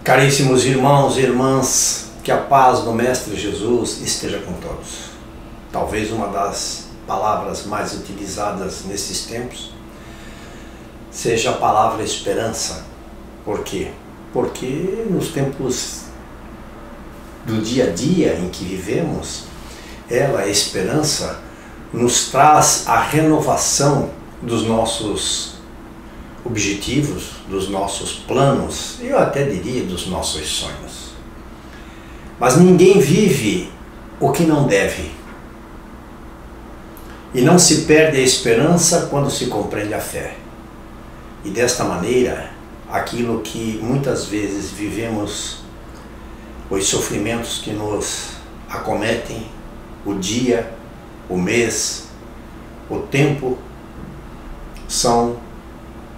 Caríssimos irmãos e irmãs, que a paz do Mestre Jesus esteja com todos. Talvez uma das palavras mais utilizadas nesses tempos seja a palavra esperança. Por quê? Porque nos tempos do dia a dia em que vivemos, a esperança, nos traz a renovação dos nossos objetivos, dos nossos planos, eu até diria dos nossos sonhos. Mas ninguém vive o que não deve. E não se perde a esperança quando se compreende a fé. E desta maneira, aquilo que muitas vezes vivemos, os sofrimentos que nos acometem, o dia, o mês, o tempo, são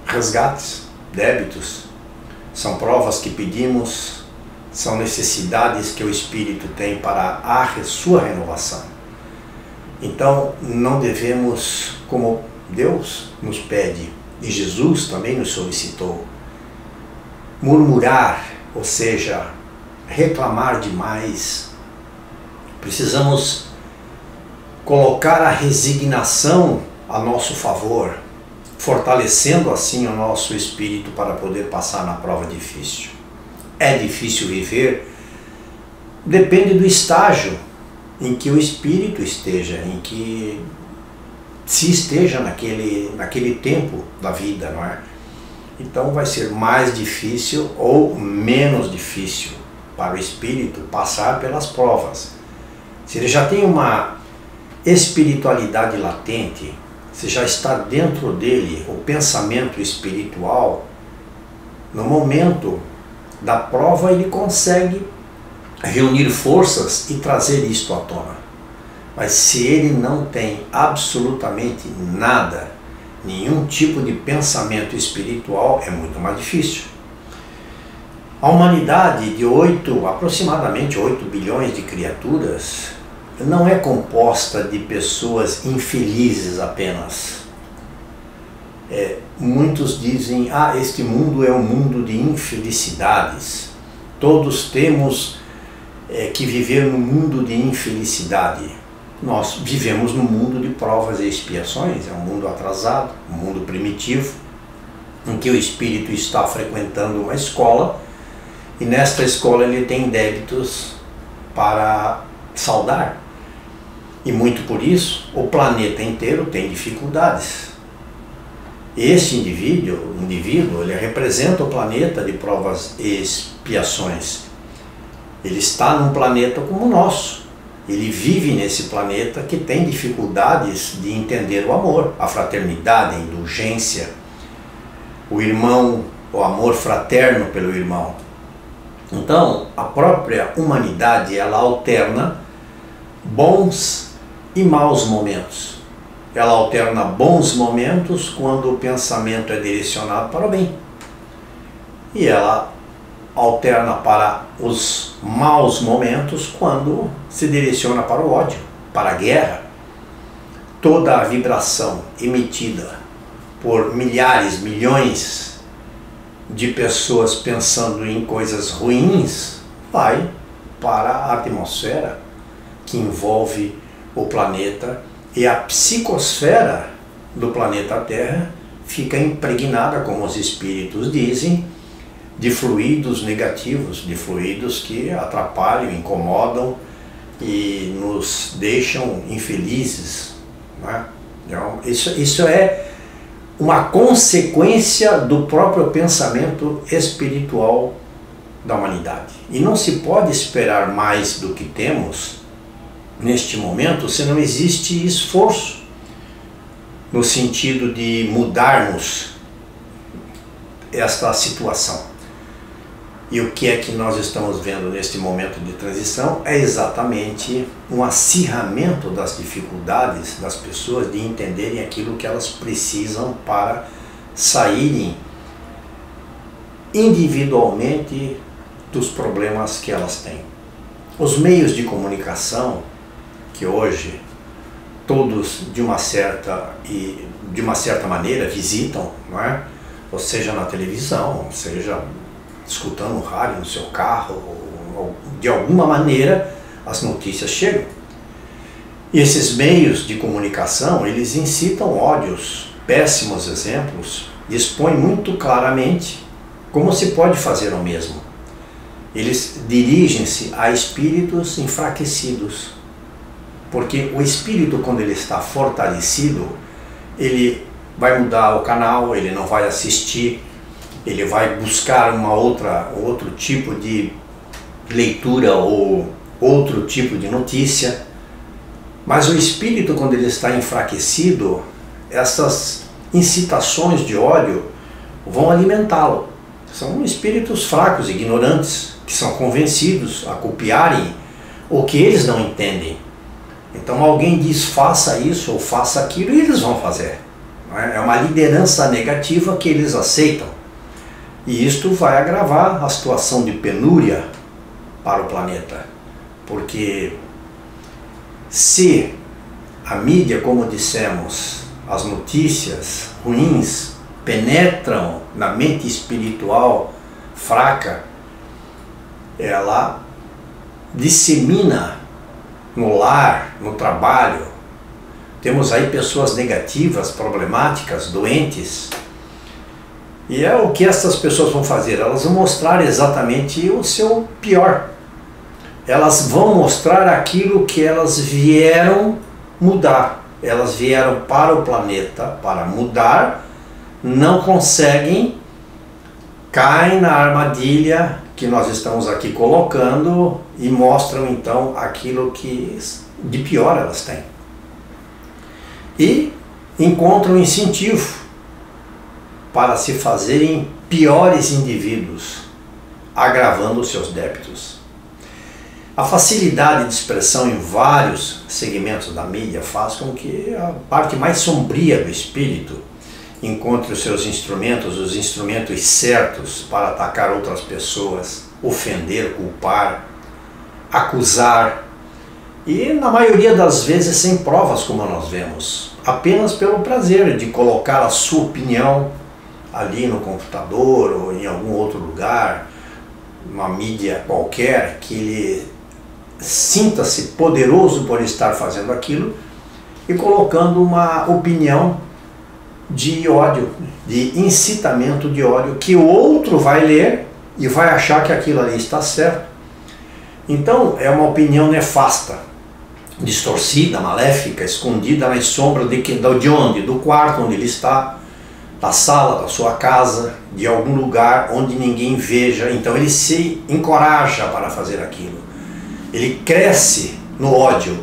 resgates, débitos, são provas que pedimos, são necessidades que o Espírito tem para a sua renovação. Então não devemos, como Deus nos pede, e Jesus também nos solicitou, murmurar, ou seja, reclamar demais. Precisamos colocar a resignação a nosso favor, fortalecendo assim o nosso espírito para poder passar na prova difícil. É difícil viver? Depende do estágio em que o espírito esteja, em que se esteja naquele tempo da vida, não é? Então vai ser mais difícil ou menos difícil para o espírito passar pelas provas. Se ele já tem uma espiritualidade latente, se já está dentro dele o pensamento espiritual, no momento da prova ele consegue reunir forças e trazer isto à tona. Mas se ele não tem absolutamente nada, nenhum tipo de pensamento espiritual, é muito mais difícil. A humanidade de aproximadamente 8 bilhões de criaturas não é composta de pessoas infelizes apenas. Muitos dizem, este mundo é um mundo de infelicidades. Todos temos que viver no mundo de infelicidade. Nós vivemos no mundo de provas e expiações, é um mundo atrasado, um mundo primitivo, em que o espírito está frequentando uma escola, e nesta escola ele tem débitos para saldar. E muito por isso, o planeta inteiro tem dificuldades. Este indivíduo, ele representa o planeta de provas e expiações. Ele está num planeta como o nosso. Ele vive nesse planeta que tem dificuldades de entender o amor, a fraternidade, a indulgência, o irmão, o amor fraterno pelo irmão. Então, a própria humanidade, ela alterna bons e maus momentos. Ela alterna bons momentos quando o pensamento é direcionado para o bem. E ela alterna para os maus momentos quando se direciona para o ódio, para a guerra. Toda a vibração emitida por milhares, milhões de pessoas pensando em coisas ruins vai para a atmosfera que envolve o planeta, e a psicosfera do planeta Terra fica impregnada, como os espíritos dizem, de fluidos negativos, de fluidos que atrapalham, incomodam e nos deixam infelizes, né? Então, isso é uma consequência do próprio pensamento espiritual da humanidade. E não se pode esperar mais do que temos neste momento se não existe esforço no sentido de mudarmos esta situação. E o que é que nós estamos vendo neste momento de transição é exatamente um acirramento das dificuldades das pessoas de entenderem aquilo que elas precisam para saírem individualmente dos problemas que elas têm. Os meios de comunicação, que hoje todos de uma certa maneira visitam, não é? Ou seja na televisão, seja escutando o rádio no seu carro, ou de alguma maneira as notícias chegam. E esses meios de comunicação, eles incitam ódios, péssimos exemplos, expõem muito claramente como se pode fazer o mesmo. Eles dirigem-se a espíritos enfraquecidos, porque o espírito, quando ele está fortalecido, ele vai mudar o canal, ele não vai assistir, ele vai buscar outro tipo de leitura ou outro tipo de notícia. Mas o espírito, quando ele está enfraquecido, essas incitações de ódio vão alimentá-lo. São espíritos fracos, ignorantes, que são convencidos a copiarem o que eles não entendem. Então alguém diz faça isso ou faça aquilo e eles vão fazer. É uma liderança negativa que eles aceitam. E isto vai agravar a situação de penúria para o planeta. Porque se a mídia, como dissemos, as notícias ruins penetram na mente espiritual fraca, ela dissemina no lar, no trabalho. Temos aí pessoas negativas, problemáticas, doentes. E é o que essas pessoas vão fazer? Elas vão mostrar exatamente o seu pior. Elas vão mostrar aquilo que elas vieram mudar. Elas vieram para o planeta para mudar, não conseguem, caem na armadilha que nós estamos aqui colocando e mostram então aquilo que de pior elas têm. E encontram incentivo para se fazerem piores indivíduos, agravando os seus débitos. A facilidade de expressão em vários segmentos da mídia faz com que a parte mais sombria do espírito encontre os seus instrumentos, os instrumentos certos para atacar outras pessoas, ofender, culpar, acusar, e na maioria das vezes sem provas, como nós vemos, apenas pelo prazer de colocar a sua opinião ali no computador ou em algum outro lugar, uma mídia qualquer, que ele sinta-se poderoso por estar fazendo aquilo e colocando uma opinião de ódio, de incitamento de ódio, que o outro vai ler e vai achar que aquilo ali está certo. Então é uma opinião nefasta, distorcida, maléfica, escondida nas sombras de onde? Do quarto onde ele está, da sala, da sua casa, de algum lugar onde ninguém veja. Então ele se encoraja para fazer aquilo. Ele cresce no ódio,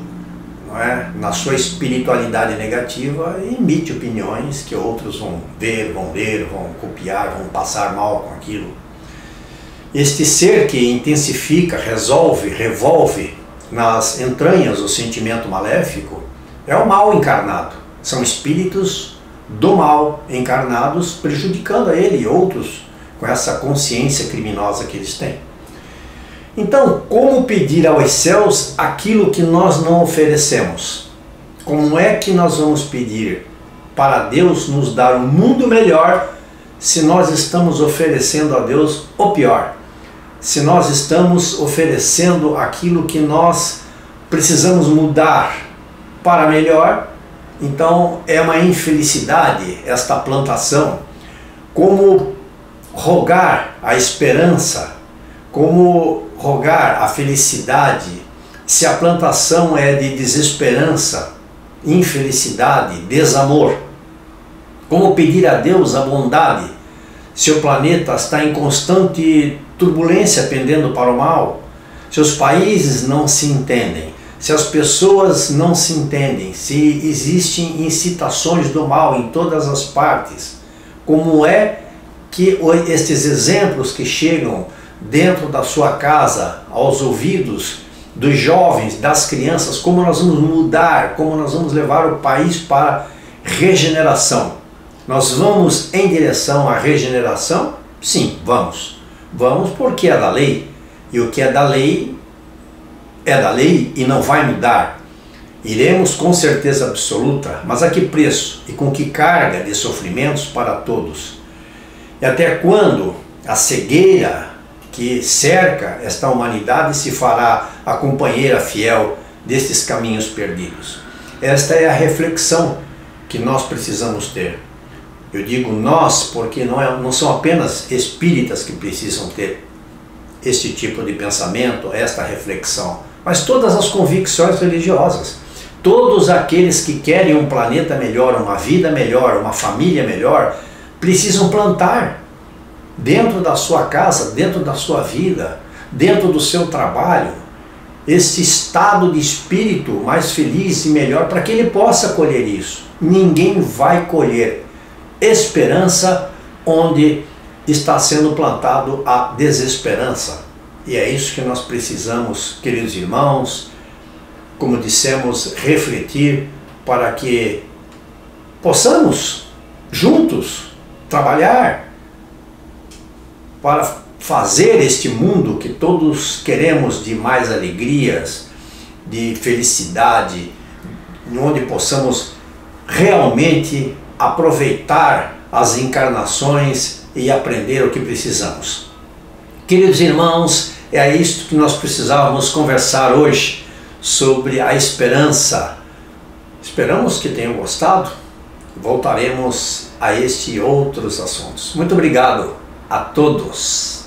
não é? Na sua espiritualidade negativa, e emite opiniões que outros vão ver, vão ler, vão copiar, vão passar mal com aquilo. Este ser que intensifica, revolve nas entranhas o sentimento maléfico é o mal encarnado. São espíritos do mal encarnados prejudicando a ele e outros com essa consciência criminosa que eles têm. Então, como pedir aos céus aquilo que nós não oferecemos? Como é que nós vamos pedir para Deus nos dar um mundo melhor se nós estamos oferecendo a Deus o pior? Se nós estamos oferecendo aquilo que nós precisamos mudar para melhor, então é uma infelicidade esta plantação. Como rogar a esperança, como rogar a felicidade, se a plantação é de desesperança, infelicidade, desamor? Como pedir a Deus a bondade, se o planeta está em constante turbulência pendendo para o mal, se os países não se entendem, se as pessoas não se entendem, se existem incitações do mal em todas as partes? Como é que estes exemplos que chegam dentro da sua casa, aos ouvidos dos jovens, das crianças, como nós vamos mudar, como nós vamos levar o país para regeneração? Nós vamos em direção à regeneração? Sim, vamos. Vamos porque é da lei. E o que é da lei e não vai mudar. Iremos com certeza absoluta, mas a que preço e com que carga de sofrimentos para todos? E até quando a cegueira que cerca esta humanidade se fará a companheira fiel destes caminhos perdidos. Esta é a reflexão que nós precisamos ter. Eu digo nós porque não são apenas espíritas que precisam ter este tipo de pensamento, esta reflexão, mas todas as convicções religiosas. Todos aqueles que querem um planeta melhor, uma vida melhor, uma família melhor, precisam plantar dentro da sua casa, dentro da sua vida, dentro do seu trabalho, esse estado de espírito mais feliz e melhor para que ele possa colher isso. Ninguém vai colher esperança onde está sendo plantado a desesperança. E é isso que nós precisamos, queridos irmãos, como dissemos, refletir para que possamos juntos trabalhar para fazer este mundo que todos queremos de mais alegrias, de felicidade, onde possamos realmente aproveitar as encarnações e aprender o que precisamos. Queridos irmãos, é isto que nós precisávamos conversar hoje sobre a esperança. Esperamos que tenham gostado. Voltaremos a este e outros assuntos. Muito obrigado a todos.